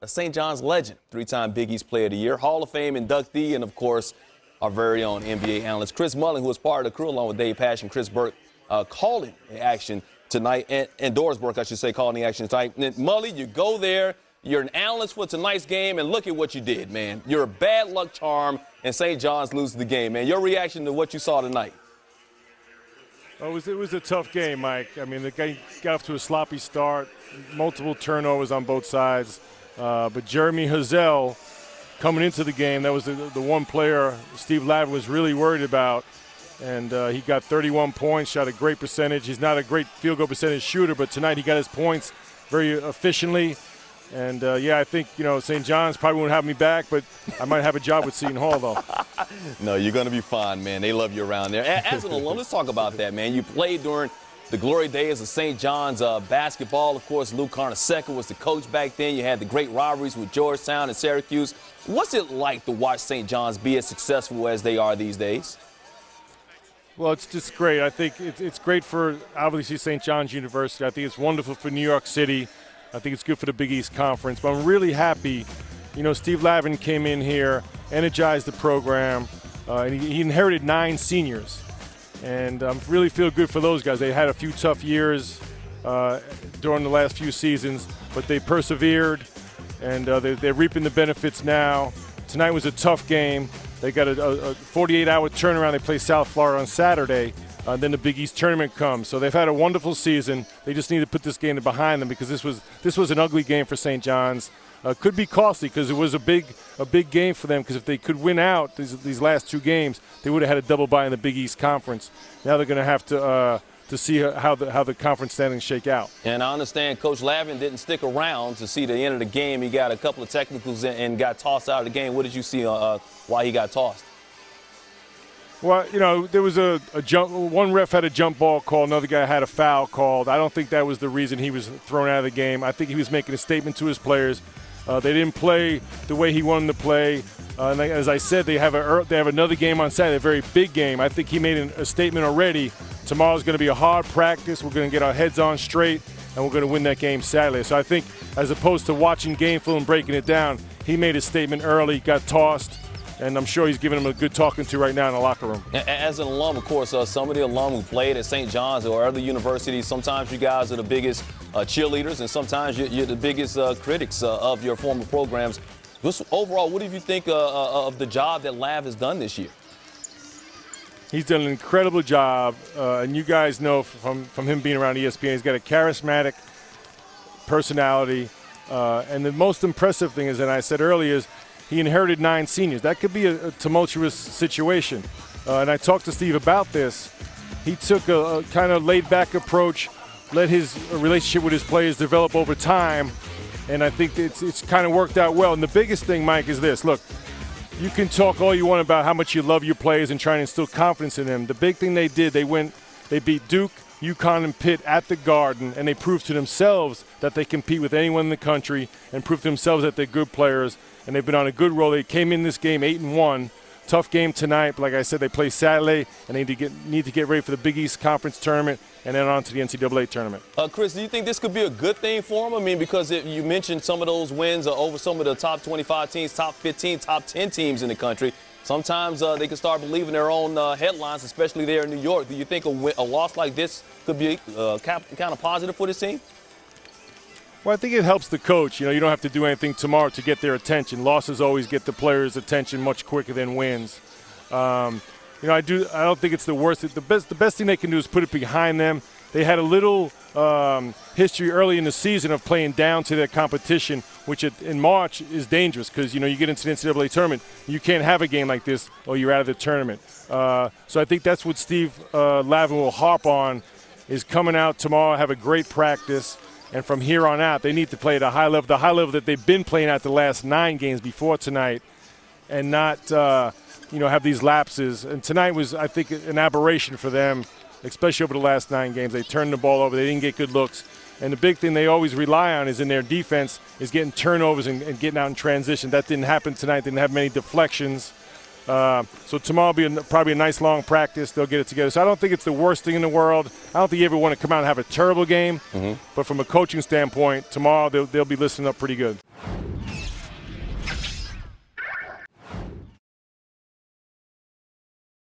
a St. John's legend, three-time Big East Player of the Year, Hall of Fame inductee, and, of course, our very own NBA analyst, Chris Mullin, who was part of the crew along with Dave Pash and Chris Burke, calling the action tonight, and Doris Burke, I should say, calling the action tonight. And Mully, you go there, you're an analyst for tonight's game, and look at what you did, man. You're a bad luck charm, and St. John's loses the game, man. Your reaction to what you saw tonight? Oh, it was a tough game, Mike. I mean, the guy got off to a sloppy start, multiple turnovers on both sides. But Jeremy Hazel, coming into the game, that was the one player Steve Lavin was really worried about. And he got 31 points, shot a great percentage. He's not a great field goal percentage shooter, but tonight he got his points very efficiently. And, yeah, I think, St. John's probably won't have me back, but I might have a job with Seton Hall, though. No, you're going to be fine, man. They love you around there. As an alum, let's talk about that, man. You played during the glory days of St. John's basketball. Of course, Lou Carnesecca was the coach back then. You had the great rivalries with Georgetown and Syracuse. What's it like to watch St. John's be as successful as they are these days? Well, it's just great. I think it's great for, obviously, St. John's University. I think it's wonderful for New York City. I think it's good for the Big East Conference. But I'm really happy. Steve Lavin came in here, energized the program, and he inherited 9 seniors. And I really feel good for those guys. They had a few tough years during the last few seasons, but they persevered, and they're reaping the benefits now. Tonight was a tough game. They got a 48-hour turnaround. They play South Florida on Saturday. Then the Big East tournament comes. So they've had a wonderful season. They just need to put this game behind them because this was an ugly game for St. John's. Could be costly because it was a big game for them, because if they could win out these last 2 games, they would have had a double bye in the Big East Conference. Now they're going to have to see how the conference standings shake out. And I understand Coach Lavin didn't stick around to see the end of the game. He got a couple of technicals and got tossed out of the game. What did you see why he got tossed? Well, there was a jump. One ref had a jump ball called. Another guy had a foul called. I don't think that was the reason he was thrown out of the game. I think he was making a statement to his players. They didn't play the way he wanted them to play. And as I said, they have another game on Saturday, a very big game. I think he made a statement already. Tomorrow's going to be a hard practice. We're going to get our heads on straight, and we're going to win that game Saturday. So I think, as opposed to watching game film and breaking it down, he made a statement early, got tossed. And I'm sure he's giving him a good talking to right now in the locker room. As an alum, of course, some of the alum who played at St. John's or other universities, sometimes you guys are the biggest cheerleaders, and sometimes you're the biggest critics of your former programs. Overall, what do you think of the job that Lav has done this year? He's done an incredible job, and you guys know from him being around ESPN, he's got a charismatic personality. And the most impressive thing is, and I said earlier, is he inherited 9 seniors. That could be a tumultuous situation. And I talked to Steve about this. He took a kind of laid-back approach, let his relationship with his players develop over time, and I think it's kind of worked out well. And the biggest thing, Mike, is this. Look, you can talk all you want about how much you love your players and try and instill confidence in them. The big thing they did, they beat Duke, UConn, and Pitt at the Garden, and they proved to themselves that they compete with anyone in the country and proved to themselves that they're good players. And they've been on a good roll. They came in this game 8-1. Tough game tonight, but like I said, they play Saturday, and they need to get ready for the Big East Conference tournament and then on to the NCAA tournament. Chris, do you think this could be a good thing for them? I mean, because you mentioned some of those wins over some of the top 25 teams, top 15, top 10 teams in the country. Sometimes they can start believing their own headlines, especially there in New York. Do you think a loss like this could be kind of positive for this team? Well, I think it helps the coach. You don't have to do anything tomorrow to get their attention. Losses always get the players' attention much quicker than wins. I don't think it's the worst. The best thing they can do is put it behind them. They had a little history early in the season of playing down to their competition, which in March is dangerous because, you get into the NCAA tournament. You can't have a game like this or you're out of the tournament. So I think that's what Steve Lavin will harp on, is coming out tomorrow, have a great practice. And from here on out, they need to play at a high level, the high level that they've been playing at the last 9 games before tonight, and not, have these lapses. And tonight was, I think, an aberration for them, especially over the last 9 games. They turned the ball over. They didn't get good looks. And the big thing they always rely on is in their defense is getting turnovers and getting out in transition. That didn't happen tonight. Didn't have many deflections. So tomorrow will be probably a nice long practice. They'll get it together. So I don't think it's the worst thing in the world. I don't think you ever want to come out and have a terrible game. But from a coaching standpoint, tomorrow they'll be listening up pretty good.